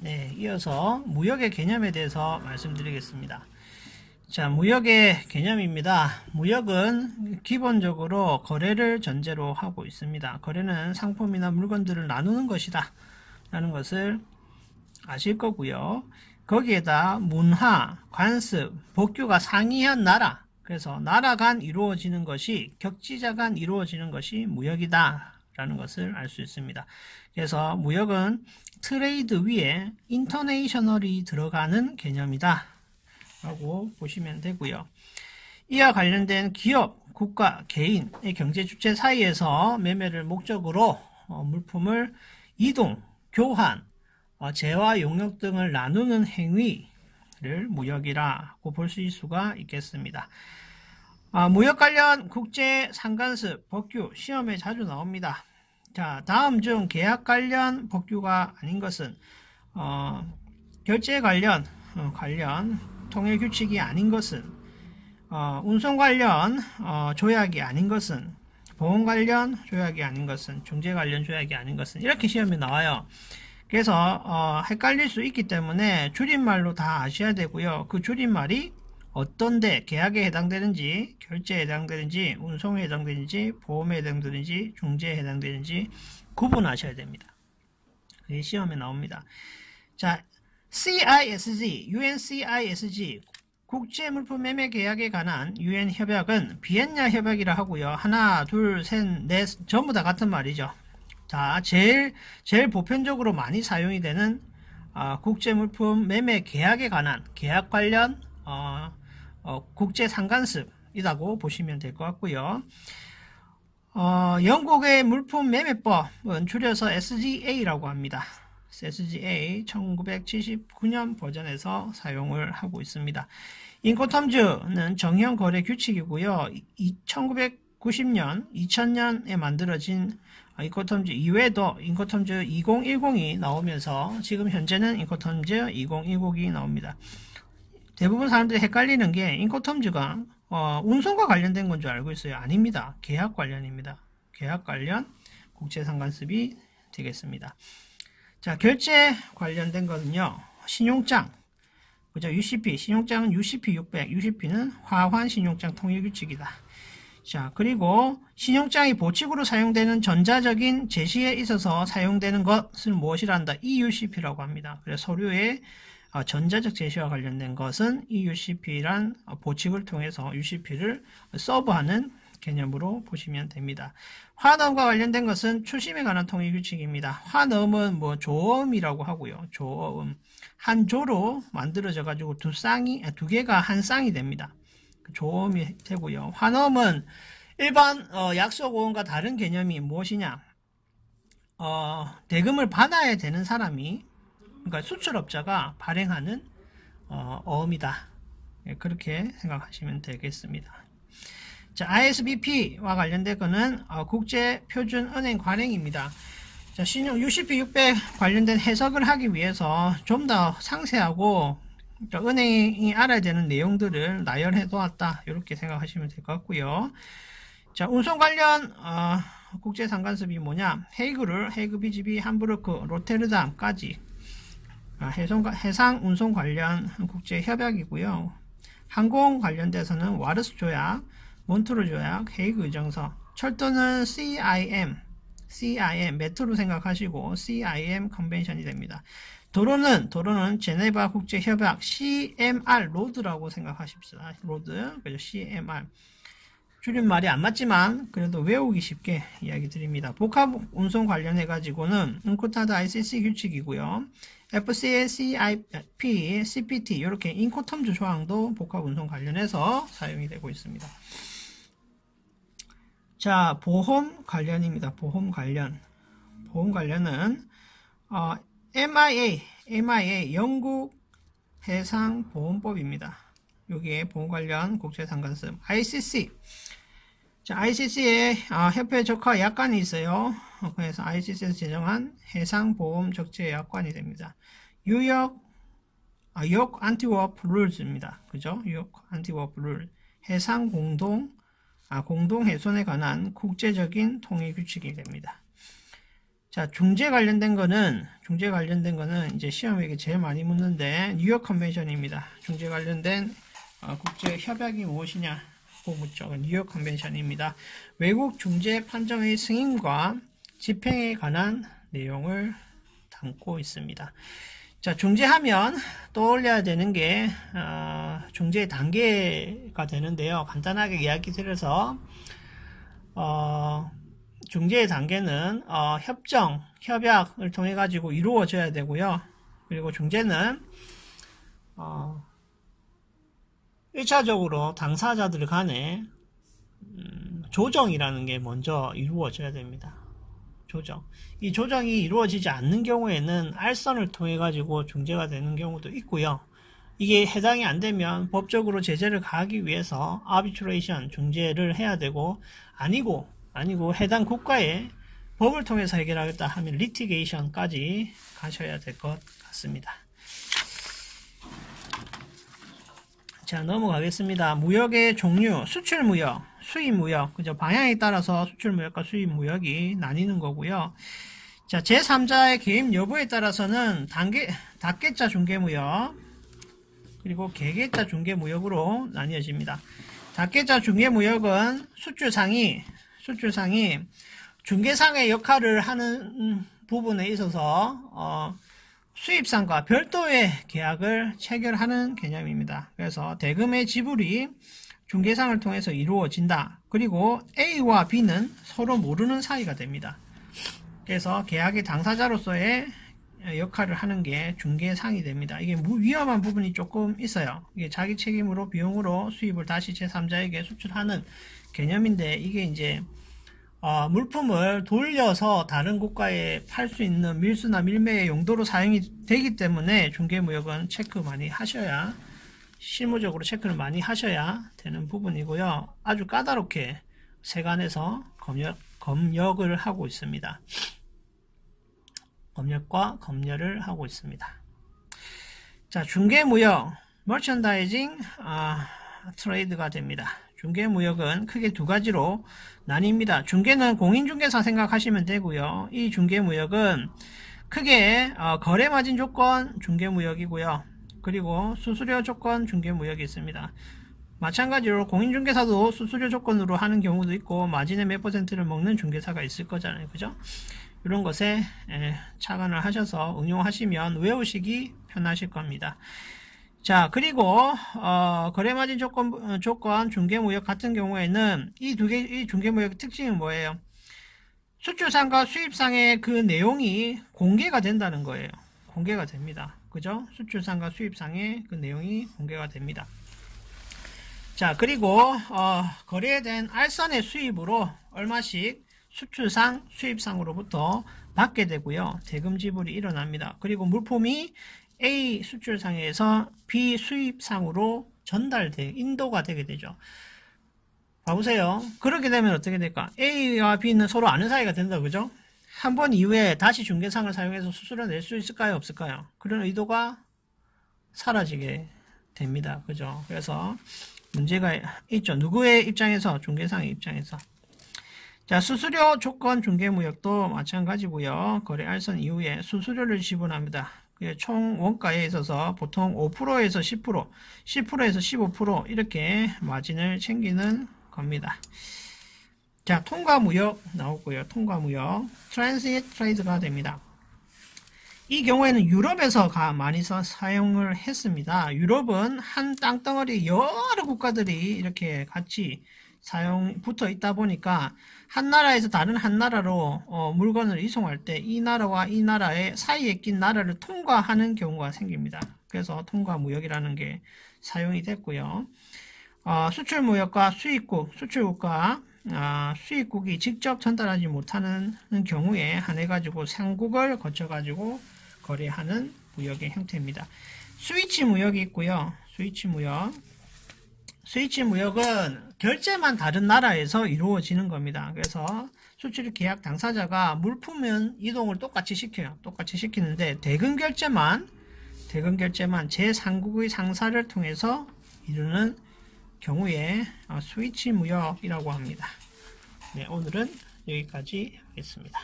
네, 이어서 무역의 개념에 대해서 말씀드리겠습니다. 자, 무역의 개념입니다. 무역은 기본적으로 거래를 전제로 하고 있습니다. 거래는 상품이나 물건들을 나누는 것이다 라는 것을 아실 거고요. 거기에다 문화, 관습, 법규가 상이한 나라, 그래서 나라 간 이루어지는 것이, 격지자 간 이루어지는 것이 무역이다 라는 것을 알 수 있습니다. 그래서 무역은 트레이드 위에 인터내셔널이 들어가는 개념이다 라고 보시면 되고요. 이와 관련된 기업, 국가, 개인의 경제 주체 사이에서 매매를 목적으로 물품을 이동, 교환, 재화 용역 등을 나누는 행위를 무역이라고 볼 수가 있겠습니다. 무역 관련 국제 상관습, 법규 시험에 자주 나옵니다. 자, 다음 중 계약 관련 법규가 아닌 것은 결제 관련 통일 규칙이 아닌 것은 운송 관련 조약이 아닌 것은 보험 관련 조약이 아닌 것은 중재 관련 조약이 아닌 것은 이렇게 시험에 나와요. 그래서 헷갈릴 수 있기 때문에 줄임말로 다 아셔야 되고요. 그 줄임말이 어떤데 계약에 해당되는지, 결제에 해당되는지, 운송에 해당되는지, 보험에 해당되는지, 중재에 해당되는지 구분하셔야 됩니다. 그게 시험에 나옵니다. 자, CISG, UNCISG 국제물품 매매 계약에 관한 UN 협약은 비엔나 협약이라 하고요. 하나, 둘, 셋, 넷 전부 다 같은 말이죠. 자, 제일 보편적으로 많이 사용이 되는 국제물품 매매 계약에 관한 계약 관련 국제 상관습이라고 보시면 될 것 같고요. 영국의 물품 매매법은 줄여서 SGA라고 합니다. SGA 1979년 버전에서 사용을 하고 있습니다. 인코텀즈는 정형 거래 규칙이고요. 1990년, 2000년에 만들어진 인코텀즈 이외에도 인코텀즈 2010이 나오면서 지금 현재는 인코텀즈 2010이 나옵니다. 대부분 사람들이 헷갈리는 게 인코텀즈가 운송과 관련된 건 줄 알고 있어요. 아닙니다. 계약 관련입니다. 계약 관련 국제상관습이 되겠습니다. 자, 결제 관련된 거는요. 신용장, 그죠? UCP, 신용장은 UCP 600, UCP는 화환 신용장 통일 규칙이다. 자, 그리고 신용장이 보칙으로 사용되는 전자적인 제시에 있어서 사용되는 것을 무엇이라 한다? EUCP라고 합니다. 그래서 서류에 전자적 제시와 관련된 것은 EUCP란 보칙을 통해서 UCP를 서브하는 개념으로 보시면 됩니다. 화너음과 관련된 것은 추심에 관한 통일 규칙입니다. 화너음은 조어음이라고 하고요. 조어음. 한 조로 만들어져 가지고 두 개가 한 쌍이 됩니다. 조어음이 되고요. 화너음은 일반 약속어음과 다른 개념이 무엇이냐? 대금을 받아야 되는 사람이, 그러니까 수출업자가 발행하는 어음이다. 그렇게 생각하시면 되겠습니다. 자, ISBP와 관련된 거는 국제표준은행 관행입니다. 자, 신용 UCP 600 관련된 해석을 하기 위해서 좀 더 상세하고 은행이 알아야 되는 내용들을 나열해 놓았다. 이렇게 생각하시면 될 것 같고요. 자, 운송 관련 국제상관습이 뭐냐? 헤이그 BGB, 함부르크, 로테르담까지 해상 운송 관련 국제 협약이고요. 항공 관련돼서는 와르스 조약, 몬트르 조약, 헤이그 의정서, 철도는 CIM 메트로 생각하시고 CIM 컨벤션이 됩니다. 도로는 제네바 국제 협약 CMR 로드라고 생각하십시다. 로드, 그죠? CMR. 줄임말이 안 맞지만 그래도 외우기 쉽게 이야기 드립니다. 복합 운송 관련해 가지고는 은코타드 ICC 규칙이고요. FCA, CIP, CPT 이렇게 인코텀즈 조항도 복합 운송 관련해서 사용이 되고 있습니다. 자, 보험 관련입니다. 보험 관련은 MIA 영국 해상보험법입니다. 여기에 보험 관련 국제상관습 ICC. 자, ICC에 협회 적화 약관이 있어요. 그래서 ICC에서 제정한 해상보험 적재 약관이 됩니다. 뉴욕 안티워프 룰즈입니다. 그죠? 뉴욕 안티워프 룰. 해상 공동 훼손에 관한 국제적인 통일 규칙이 됩니다. 자, 중재 관련된 거는 이제 시험에 제일 많이 묻는데 뉴욕 컨벤션입니다. 중재 관련된 국제 협약이 무엇이냐 고 묻죠. 뉴욕 컨벤션입니다. 외국 중재 판정의 승인과 집행에 관한 내용을 담고 있습니다. 자, 중재하면 떠올려야 되는 게 중재의 단계가 되는데요. 간단하게 이야기 드려서 중재의 단계는 협정, 협약을 통해 가지고 이루어져야 되고요. 그리고 중재는 1차적으로 당사자들 간에 조정이라는 게 먼저 이루어져야 됩니다. 조정. 이 조정이 이루어지지 않는 경우에는 알선을 통해 가지고 중재가 되는 경우도 있고요. 이게 해당이 안 되면 법적으로 제재를 가하기 위해서 아비트레이션 중재를 해야 되고, 아니고 해당 국가의 법을 통해서 해결하겠다 하면 리티게이션까지 가셔야 될 것 같습니다. 자, 넘어가겠습니다. 무역의 종류, 수출무역, 수입무역, 그죠? 방향에 따라서 수출무역과 수입무역이 나뉘는 거고요. 자, 제3자의 개입 여부에 따라서는 닫계자 중개무역, 그리고 개계자 중개무역으로 나뉘어집니다. 닫계자 중개무역은 수출상이 중개상의 역할을 하는 부분에 있어서 수입상과 별도의 계약을 체결하는 개념입니다. 그래서 대금의 지불이 중개상을 통해서 이루어진다. 그리고 A와 B는 서로 모르는 사이가 됩니다. 그래서 계약의 당사자로서의 역할을 하는 게 중개상이 됩니다. 이게 위험한 부분이 조금 있어요. 이게 자기 책임으로 비용으로 수입을 다시 제3자에게 수출하는 개념인데, 이게 이제 물품을 돌려서 다른 국가에 팔 수 있는 밀수나 밀매의 용도로 사용이 되기 때문에 중개무역은 체크 많이 하셔야, 실무적으로 체크를 많이 하셔야 되는 부분이고요. 아주 까다롭게 세관에서 검역을 하고 있습니다. 검역과 검열을 하고 있습니다. 자, 중개무역, 머천다이징 트레이드가 됩니다. 중개무역은 크게 두 가지로 나뉩니다. 중개는 공인중개사 생각하시면 되고요. 이 중개무역은 크게 거래마진 조건 중개무역이고요. 그리고 수수료 조건 중개무역이 있습니다. 마찬가지로 공인중개사도 수수료 조건으로 하는 경우도 있고 마진의 몇 %를 먹는 중개사가 있을 거잖아요. 그죠? 이런 것에 착안을 하셔서 응용하시면 외우시기 편하실 겁니다. 자, 그리고 거래마진 조건 중개무역 같은 경우에는 이 중개무역 특징이 뭐예요? 수출상과 수입상의 그 내용이 공개가 된다는 거예요. 공개가 됩니다. 그죠? 수출상과 수입상의 그 내용이 공개가 됩니다. 자, 그리고 거래된 알선의 수입으로 얼마씩 수출상, 수입상으로부터 받게 되고요. 대금 지불이 일어납니다. 그리고 물품이 A 수출상에서 B 수입상으로 인도가 되게 되죠. 봐보세요. 그렇게 되면 어떻게 될까? A와 B는 서로 아는 사이가 된다, 그죠? 한 번 이후에 다시 중개상을 사용해서 수수료 낼 수 있을까요? 없을까요? 그런 의도가 사라지게 됩니다. 그죠? 그래서 문제가 있죠. 누구의 입장에서? 중개상의 입장에서. 자, 수수료 조건 중개무역도 마찬가지고요. 거래 알선 이후에 수수료를 지불합니다. 총 원가에 있어서 보통 5%에서 10%, 10%에서 15% 이렇게 마진을 챙기는 겁니다. 자, 통과무역 나오고요. 통과무역, 트랜지트 트레이드가 됩니다. 이 경우에는 유럽에서 많이 사용을 했습니다. 유럽은 한 땅덩어리 여러 국가들이 이렇게 같이 붙어 있다 보니까 한 나라에서 다른 한 나라로 물건을 이송할 때 이 나라와 이 나라의 사이에 낀 나라를 통과하는 경우가 생깁니다. 그래서 통과무역이라는 게 사용이 됐고요. 수출무역과 수입국, 수출국과 수입국이 직접 전달하지 못하는 경우에 한해 가지고 상국을 거쳐 가지고 거래하는 무역의 형태입니다. 스위치 무역이 있고요. 스위치 무역은 결제만 다른 나라에서 이루어지는 겁니다. 그래서 수출 계약 당사자가 물품은 이동을 똑같이 시켜요. 똑같이 시키는데 대금 결제만 제3국의 상사를 통해서 이루는 경우에 스위치 무역이라고 합니다. 네, 오늘은 여기까지 하겠습니다.